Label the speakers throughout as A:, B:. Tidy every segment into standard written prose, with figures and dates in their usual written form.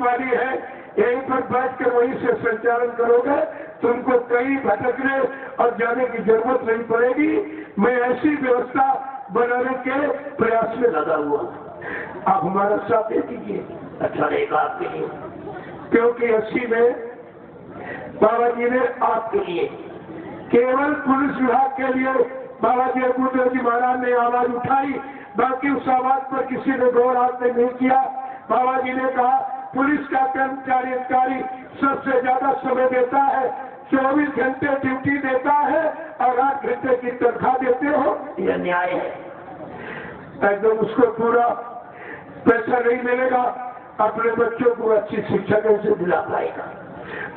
A: वाली है, यहीं पर बैठकर वहीं से संचालन करोगे, तुमको कहीं भटकने और जाने की जरूरत नहीं पड़ेगी। मैं ऐसी व्यवस्था बनाने के प्रयास में लगा हुआ हूँ। आप हमारा साथ दे दीजिए, अच्छा रहेगा आपके लिए, क्योंकि 80 में बाबा जी ने आपके लिए, केवल पुलिस विभाग के लिए बाबा जी अबूदेव जी महाराज ने आवाज उठाई, बाकी उस आवाज पर किसी ने गौर हाथ नहीं किया। बाबा जी ने कहा पुलिस का कर्मचारी अधिकारी सबसे ज्यादा समय देता है, 24 घंटे ड्यूटी देता है और 8 घंटे की तनख्वाह देते हो, यह न्याय है। एकदम उसको पूरा पैसा नहीं मिलेगा, अपने बच्चों को अच्छी शिक्षा कैसे दिला पाएगा,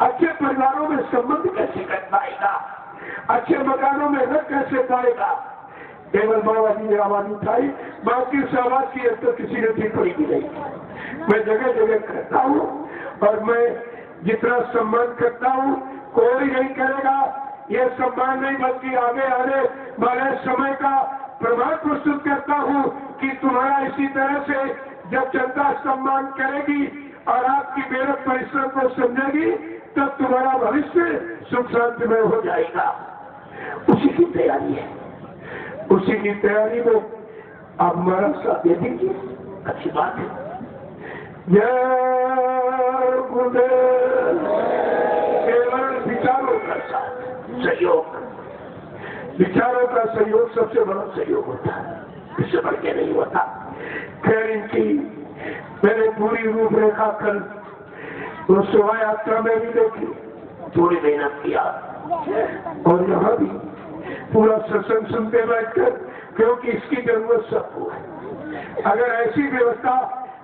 A: अच्छे परिवारों में संबंध कैसे कर पाएगा, अच्छे मकानों में रह कैसे पाएगा। केवल बाबा जी ने आवाज उठाई, बाकी उस आवाज की अब तक किसी ने टिप्पणी भी नहीं। मैं जगह जगह करता हूँ और मैं जितना सम्मान करता हूँ कोई नहीं करेगा। यह सम्मान नहीं बल्कि आगे आने वाले समय का प्रमाण प्रस्तुत करता हूँ कि तुम्हारा इसी तरह से जब जनता सम्मान करेगी और आपकी मेहनत परिश्रम को समझेगी, तब तुम्हारा भविष्य सुख शांतिमय हो जाएगा। उसी की तैयारी है, उसी की तैयारी में आप हमारा साथ दे दीजिए, अच्छी बात है। जय गुरुदेव। केवल विचारों का साथ सहयोग, विचारों का सहयोग सबसे बड़ा सहयोग होता है, इससे बढ़ के नहीं होता। खैर इनकी मैंने पूरी रूपरेखा कल तो शोभा यात्रा में भी देखी, थोड़ी मेहनत किया और यहाँ भी पूरा सत्संग सुनते बैठकर, क्योंकि इसकी जरूरत सबको है। अगर ऐसी व्यवस्था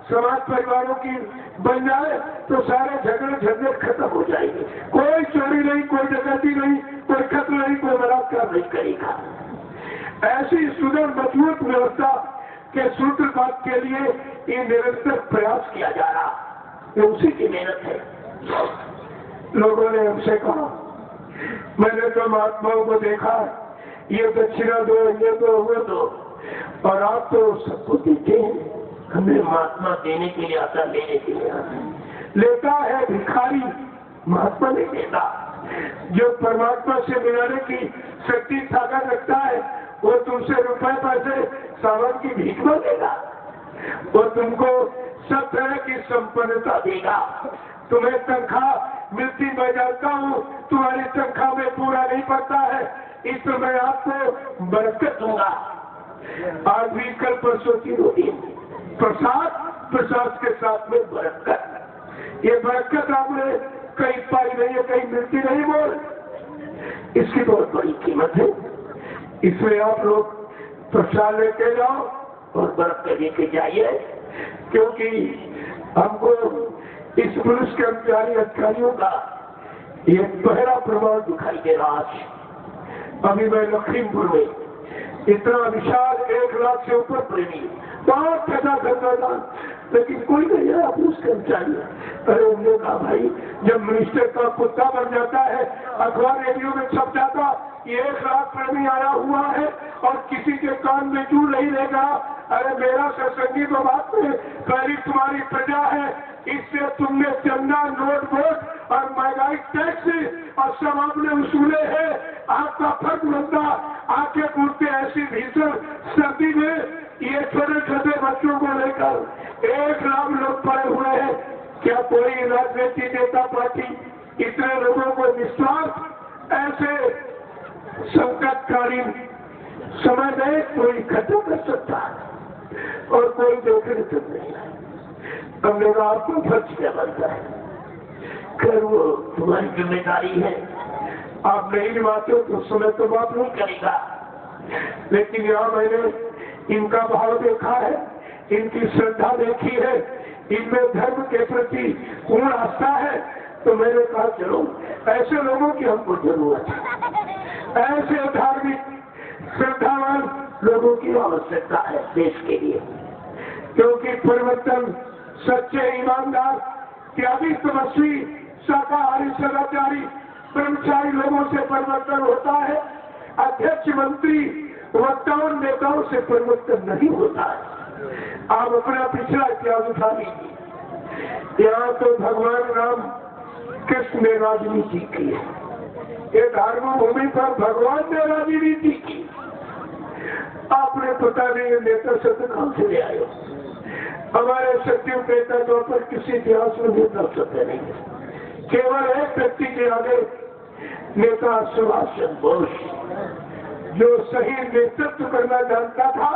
A: समाज परिवारों की बन जाए तो सारे झगड़े झंझट खत्म हो जाएंगे। कोई चोरी नहीं, कोई डकैती नहीं, कोई कत्ल नहीं, कोई बलात्कार नहीं करेगा। ऐसी सुदृढ़ मजबूत व्यवस्था के सूत्रपात के लिए ये निरंतर प्रयास किया जा रहा, ये उसी की मेहनत है। लोगों ने हमसे कहा, मैंने तो महात्माओं को देखा, ये दक्षिणा दो, ये दो, वो दो, और आप तो सबको देते हैं। हमें महात्मा देने के लिए आता, लेने के लिए आता। लेता है भिखारी, महात्मा नहीं देता। जो परमात्मा से मिलाने की शक्ति ताकत रखता है वो तुमसे रुपए पैसे सामान की भीख मांगेगा, वो तुमको सब तरह की संपन्नता देगा। तुम्हें तनख्वाह मिलती, मैं जानता हूँ तुम्हारी तनख्वाह में पूरा नहीं पड़ता है, इसलिए मैं आपको बरकत दूंगा। आज भी कल परसों की रोटी, प्रसाद, प्रसाद के साथ में बरकत। ये बरकत आपने कहीं पाई नहीं है, कहीं मिलती नहीं, बोल इसकी बहुत बड़ी कीमत है। इसमें आप लोग प्रसाद लेके जाओ और बरकत लेके जाइए, क्योंकि हमको इस पुलिस कर्मचारी अधिकारियों का ये पहला प्रभाव दिखाई दे रहा है। अभी मैं लखीमपुर में इतना विशाल 1 लाख से ऊपर प्रेमी, बहुत पैदा करता था, लेकिन कोई नहीं है पुलिस कर्मचारी। अरे उन्होंने कहा भाई, जब मिनिस्टर का कुत्ता बन जाता है, अखबार रेडियो में छप जाता कि 1 लाख प्रेमी आया हुआ है और किसी के कान में जू नहीं रहेगा। अरे मेरा सत्संगी तो बात में पहली तुम्हारी प्रजा है, इससे तुमने चंदा, नोट वोट और महंगाई टैक्स और सब आपने वसूले हैं। आपका फर्ज बनता, आंखें कूदते ऐसी भीषण सर्दी में ये छोटे छोटे बच्चों को लेकर 1 लाख लोग पड़े हुए हैं। क्या कोई इलाज नहीं देता पार्टी? इतने लोगों को निस्वार्थ ऐसे संकटकालीन समय में कोई इकट्ठा कर सकता है और कोई देखने तक नहीं है। हमने कहा आपको फर्ज क्या बनता है? खैर वो तुम्हारी जिम्मेदारी है, आप नहीं निभाते हो तो उस समय तो बात नहीं करेगा। लेकिन यहाँ मैंने इनका भाव देखा है, इनकी श्रद्धा देखी है, इनमें धर्म के प्रति पूर्ण आस्था है, तो मैंने कहा चलो ऐसे लोगों की हमको जरूरत है, ऐसे धार्मिक श्रद्धावान लोगों की आवश्यकता है देश के लिए। क्योंकि परिवर्तन सच्चे, ईमानदार, त्यागी, तपस्वी, शाकाहारी, सदाचारी, ब्रह्मचारी लोगों से परिवर्तन होता है। अध्यक्ष, मंत्री, वक्ताओं, नेताओं से परिवर्तन नहीं होता है। आप अपना पिछला इतिहास उठा लीजिए, यहाँ तो भगवान राम कृष्ण ने राजनीति की है। ये धर्म भूमि पर भगवान ने राजनीति की। आपने पता नहीं नेता शब्द कहां से ले आयो। हमारे सचिव नेता तो पर किसी इतिहास में नेता शब्द नहीं है। केवल एक व्यक्ति के आगे नेता सुभाष चंद्र बोस, जो सही नेतृत्व करना जानता था।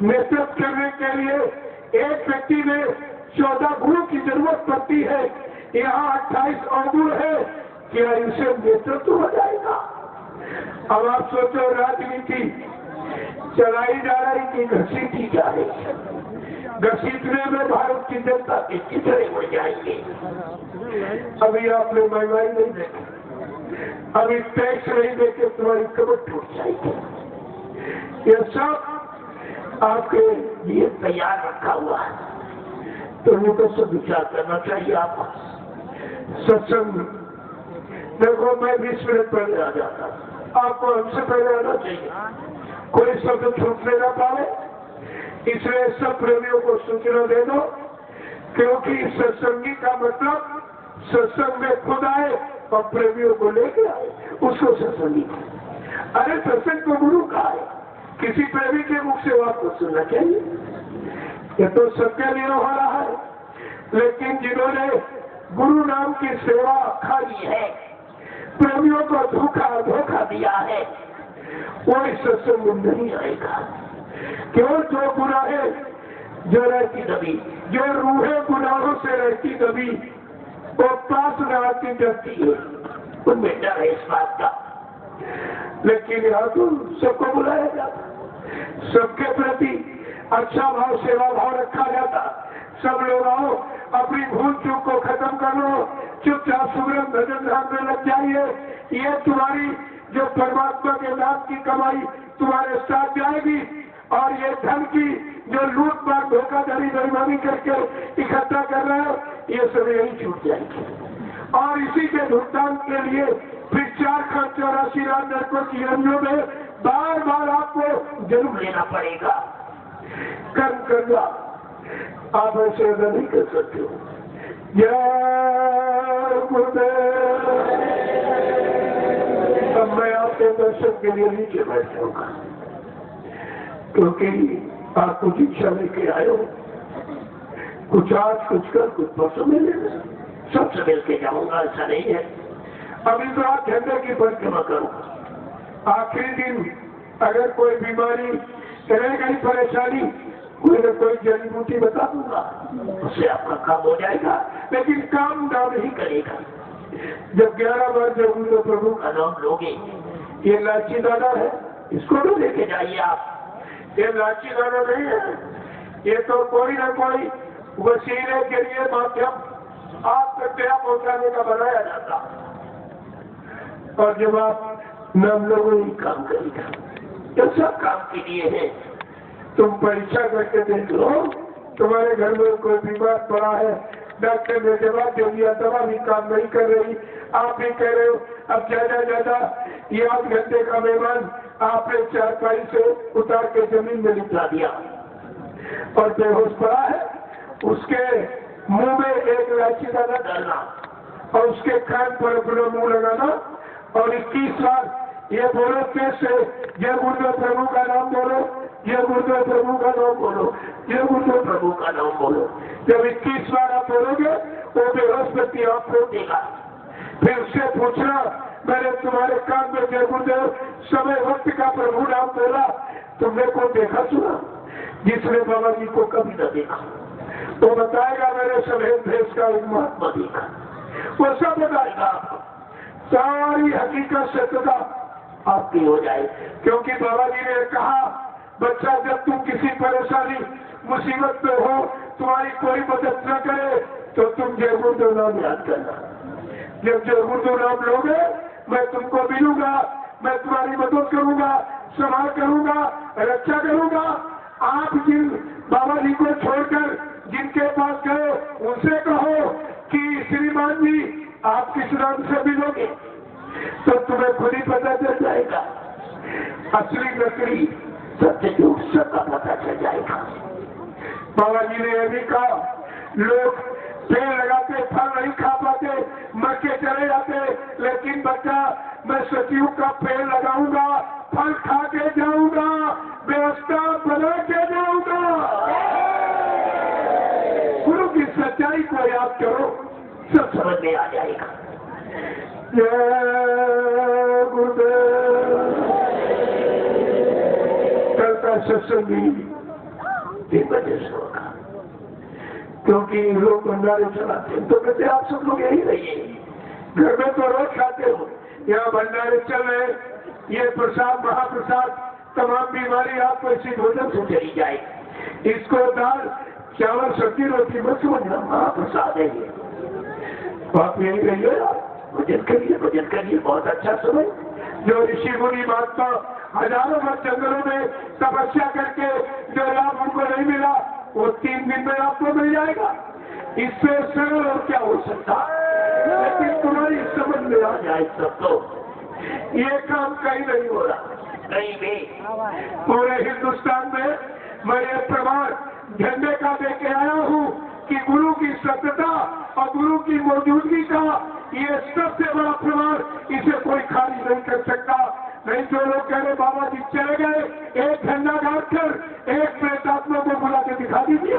A: नेतृत्व करने के लिए एक व्यक्ति में 14 गुरु की जरूरत पड़ती है। यहाँ 28 अवगुण है, क्या इनसे नेतृत्व हो जाएगा? अब आप सोचो, राजनीति चलाई जा रही कि घसीटी जा रही है। घसीटने में भारत की जनता के कितने हो जाएंगे। अभी आपने महंगाई नहीं देखी, अभी टैक्स नहीं देखे, तुम्हारी कमर टूट जाएगी। ये सब आपके लिए तैयार रखा हुआ है। तो वो तो सब विचार करना चाहिए आपको। सत्संग देखो, मैं 20 मिनट पहले आ जाता, आपको हमसे पहले आना चाहिए। कोई शब्द छूटने ना पाए, इसलिए सब प्रेमियों को सूचना दे दो, क्योंकि सत्संगी का मतलब सत्संग में खुद आए और प्रेमियों को लेके आए, उसको सत्संगी। अरे सत्संग को गुरु का है, किसी प्रेमी के मुख से आपको सुनना चाहिए। ये तो सबके लिए हो रहा है, लेकिन जिन्होंने गुरु नाम की सेवा खाई है, प्रेमियों को धोखा दिया है, वो इस सत्संग में नहीं आएगा। क्यों? जो गुनाह है, जो रहती दबी, जो रूहें गुनाहों से रहती दबी, वो पास रहती डरती है, उनमें डर है इस बात का। लेकिन यहाँ तो सबको बुलाया जाता, सबके प्रति अच्छा भाव, सेवा भाव रखा जाता। सब लोग आओ, अपनी भूल चूक को खत्म कर लो, चुपचाप सुगम भजन ध्यान में लग जाइए। ये तुम्हारी जो परमात्मा के नाम की कमाई तुम्हारे साथ जाएगी, और ये धन की जो लूट मार धोखाधड़ी बेईमानी करके इकट्ठा कर रहे हो, ये सब यही छूट जाएगी। और इसी के भुगतान के लिए फिर 484 लाख नरकों की योनियों में बार बार आपको जन्म लेना पड़ेगा। कर्म करना आप ऐसे नहीं कर सकते हो। जय गुरुदेव। अब मैं आपके दर्शन के लिए नीचे बैठ जाऊंगा, क्योंकि आप कुछ इच्छा लेके आए हो। कुछ आज, कुछ कर, कुछ परसों में लेना, सबसे मिल के जाऊंगा, ऐसा नहीं है। अभी तो आप झंडे की परिक्रमा करो। आखिरी दिन अगर कोई बीमारी रह गई, परेशानी, कोई न कोई जड़ी बूटी बता दूंगा, उससे आपका काम हो जाएगा। लेकिन काम नाम नहीं करेगा। जब 11 बार जब तो प्रभु का नाम लोगे, ये लाची दाना है, इसको तो लेके जाइए आप। ये लाची दाना नहीं है, ये तो कोई ना कोई वसीले के लिए माध्यम आप तक दया पहुंचाने का बनाया जाता। और जब आप नाम लोगों ही काम करेगा, तो सब काम के लिए है। तुम परीक्षा करके देख लो, तुम्हारे घर में कोई बीमार पड़ा है, डॉक्टर ने जवाब दे दिया, दवा भी काम नहीं कर रही, आप भी कह रहे हो अब ज्यादा ये 8 घंटे का मेहमान आपने चारपाई से उतार के जमीन में लिटा दिया और बेहोश पड़ा है। उसके मुंह में एक इलायची दाना डालना और उसके कान पर अपना मुंह लगाना और 21 बार ये बोलो कैसे, जय गुरुदेव प्रभु का नाम बोलो, जय गुरुदेव प्रभु का नाम बोलो, जय गुरुदेव प्रभु का नाम बोलो। जब 21 बार आप बोलोगे, वो बेहोश व्यक्ति आपको देगा। फिर उससे पूछना, मैंने तुम्हारे कान में जय गुरुदेव समय वक्त का प्रभु नाम बोला, तुमने को देखा सुना? जिसने बाबा जी को कभी न देखा तो बताएगा मैंने सफेद भेष का एक महात्मा देखा, वो सब बताएगा आपको। सारी हकीकत सत्यता आपकी हो जाए। क्योंकि बाबा जी ने कहा, बच्चा जब तुम किसी परेशानी मुसीबत में हो, तुम्हारी कोई मदद न करे, तो तुम जय गुरुदेव नाम याद करना। जब जय गुरुदेव नाम लोगे, मैं तुमको मिलूंगा, मैं तुम्हारी मदद करूंगा, संभाल करूंगा, रक्षा करूंगा। आप जिन बाबा जी को छोड़कर जिनके पास गए, उनसे कहो कि श्रीमान जी आप किस नाम से मिलोगे, तो तुम्हें खुद ही पता चल जाएगा। असली नकली सत्य झूठ सबका पता चल जाएगा। बाबा जी ने यह भी कहा, लोग पेड़ लगाते, फल नहीं खा पाते, मर के चले जाते। लेकिन बच्चा, मैं सचिव का पेड़ लगाऊंगा, फल खा के जाऊंगा, व्यवस्था बना के जाऊंगा। गुरु की सच्चाई को याद करो, सब समझ में आ जाएगा। जय गुरुदेव। कल का सत्संग भी 3 बजे से होगा, क्योंकि लोग भंडारे चलाते हैं। तो कहते आप सब लोग यही रहिए, घर में तो रोज खाते हो, यहाँ भंडारे चल रहे, ये प्रसाद महाप्रसाद, तमाम बीमारी आपको इसी भोजन से चली जाएगी। इसको दाल चावल सब्जी रोटी मत समझना, महाप्रसाद है ये। आप यही रहिए, भोजन करिए, बहुत अच्छा समय। जो ऋषि मुनि महात्मा हजारों वर्ष जंगलों में तपस्या करके जो लाभ उनको नहीं मिला, वो 3 दिन में आपको मिल जाएगा। इससे सरल और क्या हो सकता। लेकिन तुम्हारी समझ में आ जाए सब, तो ये काम कहीं नहीं हो रहा, कहीं भी। पूरे हिंदुस्तान में मैं ये प्रमाण झंडे का दे के आया हूँ कि गुरु की सत्यता और गुरु की मौजूदगी का ये सबसे बड़ा प्रमाण, इसे कोई खारिज नहीं कर सकता। नहीं जो लोग कह रहे बाबा जी चले गए, एक झंडा गाड़कर एक प्रेतात्मा को बुला के दिखा दीजिए,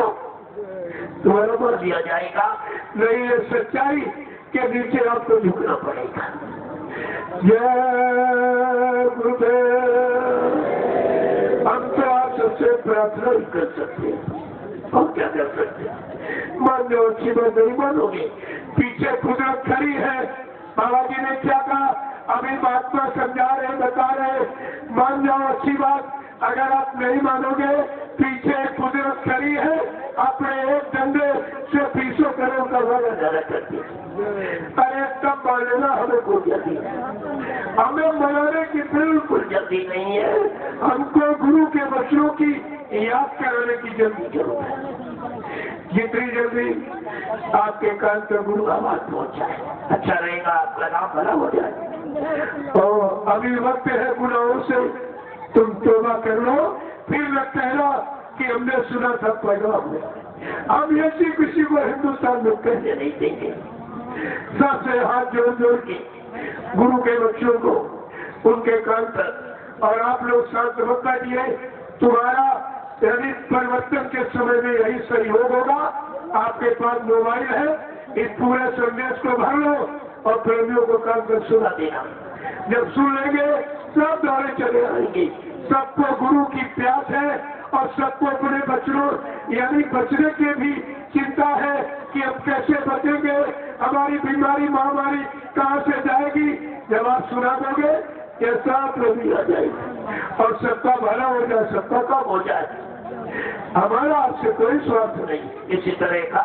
A: तुम्हारा बोल दिया जाएगा। नहीं, ये सच्चाई के नीचे आपको झुकना पड़ेगा। जय गुरुदेव। हम तो आप सबसे प्रार्थना ही कर सकते हैं, हम क्या कर सकते हैं। मान लो अच्छी बात नहीं मानोगे, पीछे कुदरत खड़ी है। बाबा जी ने क्या कहा, अभी महात्मा समझा रहे, बता रहे, मान जाओ अच्छी बात। अगर आप नहीं मानोगे, पीछे कुदरत खड़ी है, अपने एक डंडे से 200 करोड़ का वादा जारा करती है। अरे तब मानना हमें कोई जल्दी है, हमें मनाने की बिल्कुल जल्दी नहीं है। हमको गुरु के वचनों की याद कराने की जल्दी जरूरत है। जितनी जल्दी आपके कान पर गुरु आवाज पहुंच जाए, अच्छा रहेगा, आपका नाम भला हो जाए। और अभी वक्त है गुनाहों से तुम तौबा कर लो, फिर न कहना कि हमने सुना था पैगाम में। हम ऐसी किसी को हिंदुस्तान में कहने नहीं देंगे। सबसे हाथ जोड़ के गुरु के बच्चों को उनके कान पर, और आप लोग शांत मत दिए। तुम्हारा यानी परिवर्तन के समय में यही सहयोग होगा। आपके पास मोबाइल है, इस पूरे संदेश को भर लो और प्रेमियों को कान पर सुना देना। जब सुन लेंगे सब दौड़े चले आएंगे। सबको गुरु की प्यास है और सबको अपने बचनों यानी बचने की भी चिंता है कि अब कैसे बचेंगे, हमारी बीमारी महामारी कहाँ से जाएगी। जब आप सुना दोगे ये सब प्रभु आ जाएगी और सबका भला हो जाए, सबका काम हो जाए। हमारा आपसे कोई स्वार्थ नहीं इसी तरह का,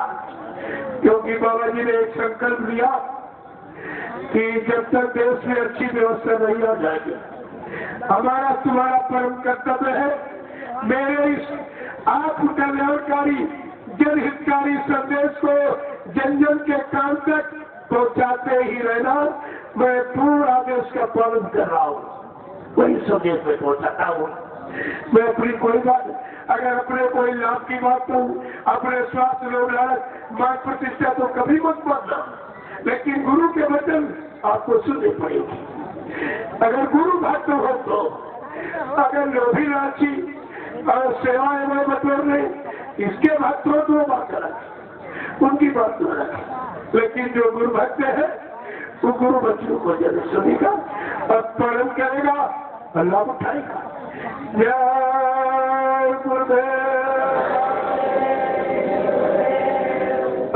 A: क्योंकि बाबा जी ने एक संकल्प लिया कि जब तक देश में अच्छी व्यवस्था नहीं आ जाएगी, हमारा तुम्हारा परम कर्तव्य है मेरे इस आप कल्याणकारी जनहितकारी संदेश को जन जन के कान तक पहुंचाते ही रहना। मैं पूरा देश का पालन कर रहा हूँ, वही संदेश में पहुंचाता हूँ। मैं अपनी कोई बात, अगर अपने कोई लाभ की बात करूँ, अपने स्वास्थ्य लोग मान प्रतिष्ठा तो कभी मत मानना, लेकिन गुरु के वचन आपको सुनने पड़ेगी। अगर गुरु भक्त हो तो, अगर लोभी लालची और सेवा एवं बटोरने इसके भक्त हो तो बात अलग, उनकी बात तो अलग। लेकिन जो गुरु भक्त है वो गुरु बच्चों को जरूर सुनेगा और पालन करेगा, अल्लाह उठाएगा। जय गुरुदेव।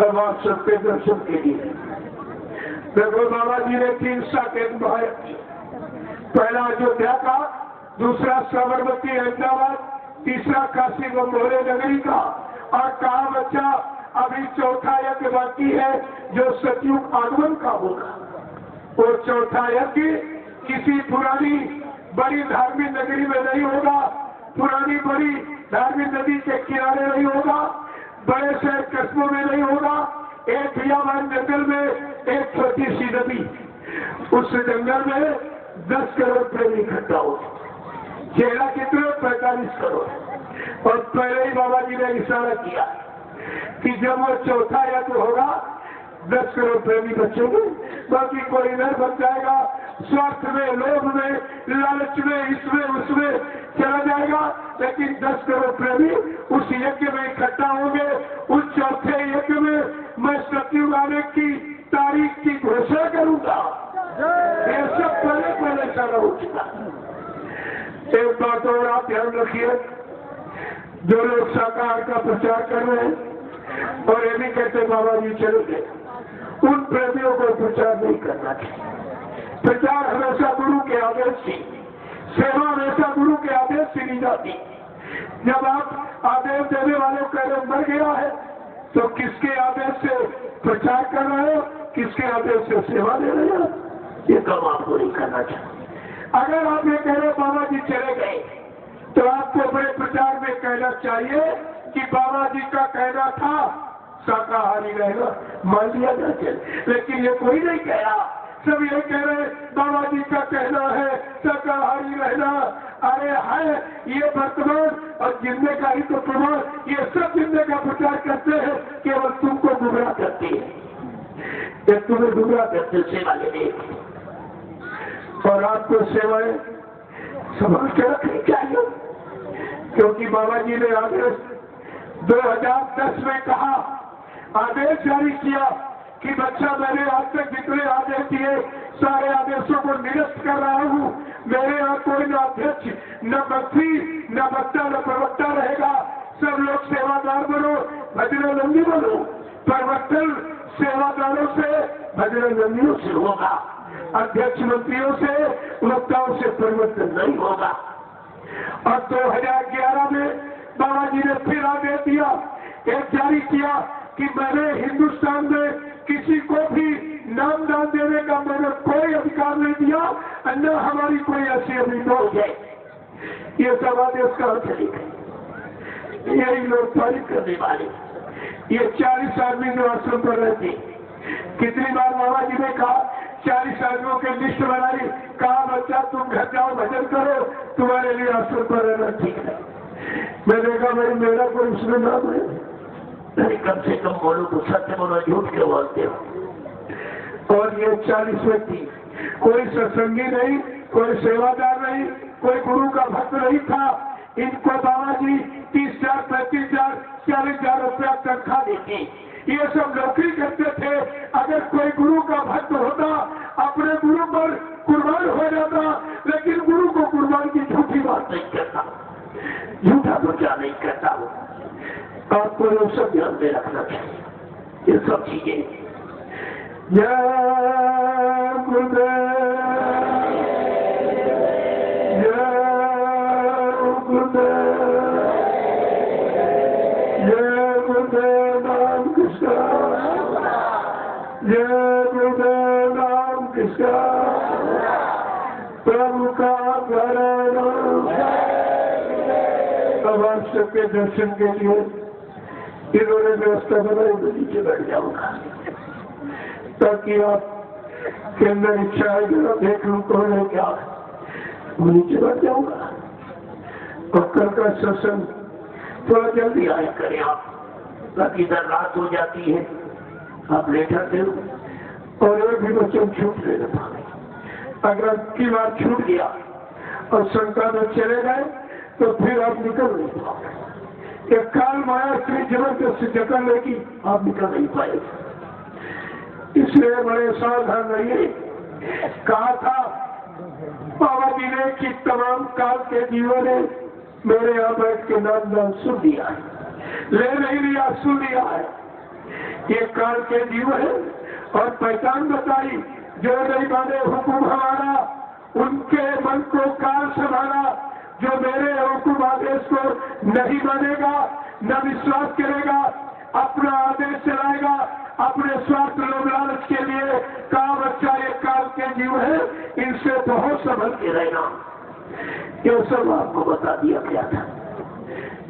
A: अब आप सबके दर्शन के लिए देखो, बाबा जी ने 3 साकेत बहाया। पहला अयोध्या का, दूसरा साबरमती अहमदाबाद, तीसरा काशी व मोहरे नगरी का, और कहा बच्चा अभी चौथा यज्ञ बाकी है जो सतयुग आगमन का होगा। वो चौथा यज्ञ किसी पुरानी बड़ी धार्मिक नगरी में नहीं होगा, पुरानी बड़ी धार्मिक नदी के किनारे नहीं होगा, बड़े शहर कस्बों में नहीं होगा। एक बियाबान जंगल में एक छोटी सी नदी, उस जंगल में 10 करोड़ प्रेमी इकट्ठा हो, चेहरा कितने 45 करोड़। और पहले ही बाबा जी ने इशारा किया कि जब वो चौथा यज्ञ होगा 10 करोड़ प्रेमी बचेंगे, बाकी कोई नहीं बच जाएगा। स्वार्थ में, लोभ में, लालच में, इसमें उसमें चला जाएगा। लेकिन 10 करोड़ प्रेमी उस यज्ञ में इकट्ठा होंगे। उस चौथे यज्ञ में मैं सतयुग आने की तारीख की घोषणा करूंगा। ये सब पहले सारा हो चुका। एक बात और आप ध्यान रखिए, जो लोग शाकाहार का प्रचार कर रहे हैं और ये भी कहते बाबा जी चले गए, उन प्रेमियों को प्रचार नहीं करना चाहिए। प्रचार हमेशा गुरु के आदेश से, सेवा हमेशा गुरु के आदेश से ली जाती। जब आप आदेश देने वाले का मर गया है तो किसके आदेश से प्रचार कर रहे हो, किसके आदेश से सेवा दे रहे हो? ये काम आपको नहीं करना चाहिए। अगर आप ये कह रहे बाबा जी चले गए तो आपको अपने प्रचार में कहना चाहिए कि बाबा जी का कहना था शाकाहारी रहना, मान लिया जाए। लेकिन ये कोई नहीं कह रहा, सब ये कह रहे बाबा जी का कहना है शाकाहारी रहना। अरे है ये वर्तमान और जिंदे का ही तो प्रमाण, ये सब जिंदे का प्रचार करते हैं, केवल तुमको गुमराह करते हैं। ये तुम्हें गुमराह करते सेवा लेने, और आपको सेवाएं संभाल के रखनी चाहिए। क्योंकि बाबा जी ने आदेश 2010 में कहा, आदेश जारी किया कि बच्चा मैंने आज तक जितने आदेश दिए सारे आदेशों को निरस्त कर रहा हूँ। मेरे यहाँ कोई न अध्यक्ष, न मंत्री, न वक्ता, न प्रवक्ता रहेगा। सब लोग सेवादार बनो, भजनंदी बनो। परिवर्तन सेवादारों से, भजनंदियों से होगा। अध्यक्ष मंत्रियों से, वक्ताओं से परिवर्तन नहीं होगा। और 2011 में बाबा जी ने फिर आदेश दिया, एक जारी किया कि मैंने हिंदुस्तान में किसी को भी नाम दान देने का मैंने कोई अधिकार नहीं दिया, न हमारी कोई ऐसी अभियोग है। ये सब आदेश कहाँ चले गए? यही लोग पारित करने वाले, ये 40 आदमी जो आश्रम पर रहते, कितनी बार बाबा जी ने कहा 40 आदमियों की लिस्ट बनाई, कहा बच्चा तुम घर जाओ भजन करो, तुम्हारे लिए आश्रम पर रहना ठीक है। मैंने कहा भाई मेरा कोई उसमें नाम है नहीं, कम से कम बोलो तो सत्य बोलो, झूठ क्यों बोलते हो? और ये 40 व्यक्ति, कोई सत्संगी नहीं, कोई सेवादार नहीं, कोई गुरु का भक्त नहीं था। इनको बाबा जी 30,000, 35,000, 40,000 रुपया तनख्वाह देते। ये सब नौकरी करते थे। अगर कोई गुरु का भक्त होता अपने गुरु पर कुर्बान हो जाता, लेकिन गुरु को कुर्बान की झूठी बात नहीं करता, झूठा प्रचार नहीं करता। वो आपको ये सब ध्यान में रखना चाहिए, ये सब चीजें। जय गुरुदेव, जय गुरुदेव, जय गुरुदेव नाम कृष्ण, जय गुरुदेव नाम कृष्ण, प्रभु का प्यारा। अब आप सबके दर्शन के लिए इन्होंने व्यवस्था बनाई, मैं नीचे बैठ जाऊंगा ताकि आप के अंदर इच्छा है जरा देख लूं कौन है क्या, मैं नीचे बैठ जाऊंगा। और कल का सत्संग थोड़ा जल्दी आया करें आप, ताकि इधर रात हो जाती है, आप लेट आते हो और एक भी बच्चों छूट ले लेता। अगर की बार छूट गया और शंका में चले गए तो फिर आप निकल नहीं पाओगे। एक काल माया इतनी जबरदस्त जकड़ लेगी, आप निकल नहीं पाएंगे। इसलिए बड़े सावधान रहिए। कहा था बाबा जी ने कि तमाम काल के जीवों ने मेरे यहाँ बैठ के नाम दान सुन लिया है, ले नहीं लिया, सुन लिया है। ये काल के जीव है और पहचान बताई, जो नहीं माने हुकुम हमारा, उनके मन को काल संभाला। जो मेरे हुकुम आदेश को नहीं मानेगा, न विश्वास करेगा, अपना आदेश चलाएगा, अपने स्वार्थ लोभ लालच के लिए, कहा बच्चा ये काल के जीव है, इनसे बहुत संभल के रहना। ये सब आपको बता दिया गया था।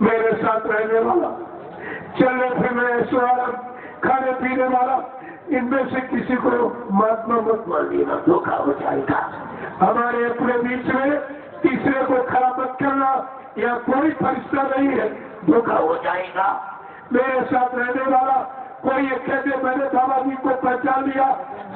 A: मेरे साथ रहने वाला, चलने फिरने ऐसे वाला, खाने पीने वाला, इनमें से किसी को महात्मा मत मान लेना, धोखा हो जाएगा। हमारे अपने बीच में तीसरे को खड़ा मत करना, या कोई फरिश्ता नहीं है, धोखा हो जाएगा। मेरे साथ रहने वाला कोई एक कहते मैंने बाबा जी को पहचान लिया,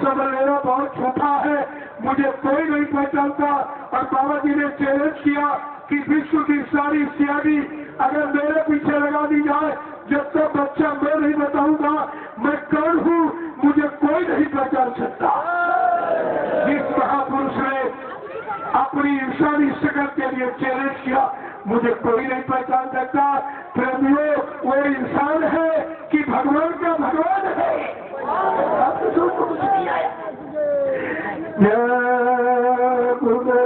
A: समझ लेना बहुत झूठा है, मुझे कोई नहीं पहचानता। और बाबा जी ने चैलेंज किया कि विश्व की सारी सियादी अगर मेरे पीछे लगा दी जाए, जब तक बच्चा मैं नहीं बताऊंगा मैं कौन हूँ, मुझे कोई नहीं पहचान सकता। जिस महापुरुष ने अपनी इंसानी शकल के लिए चैलेंज किया, मुझे कोई नहीं पहचान सकता। प्रेमियों, वो इंसान है कि भगवान का भगवान है। आपको कुछ नहीं आया। जय गुरुदेव।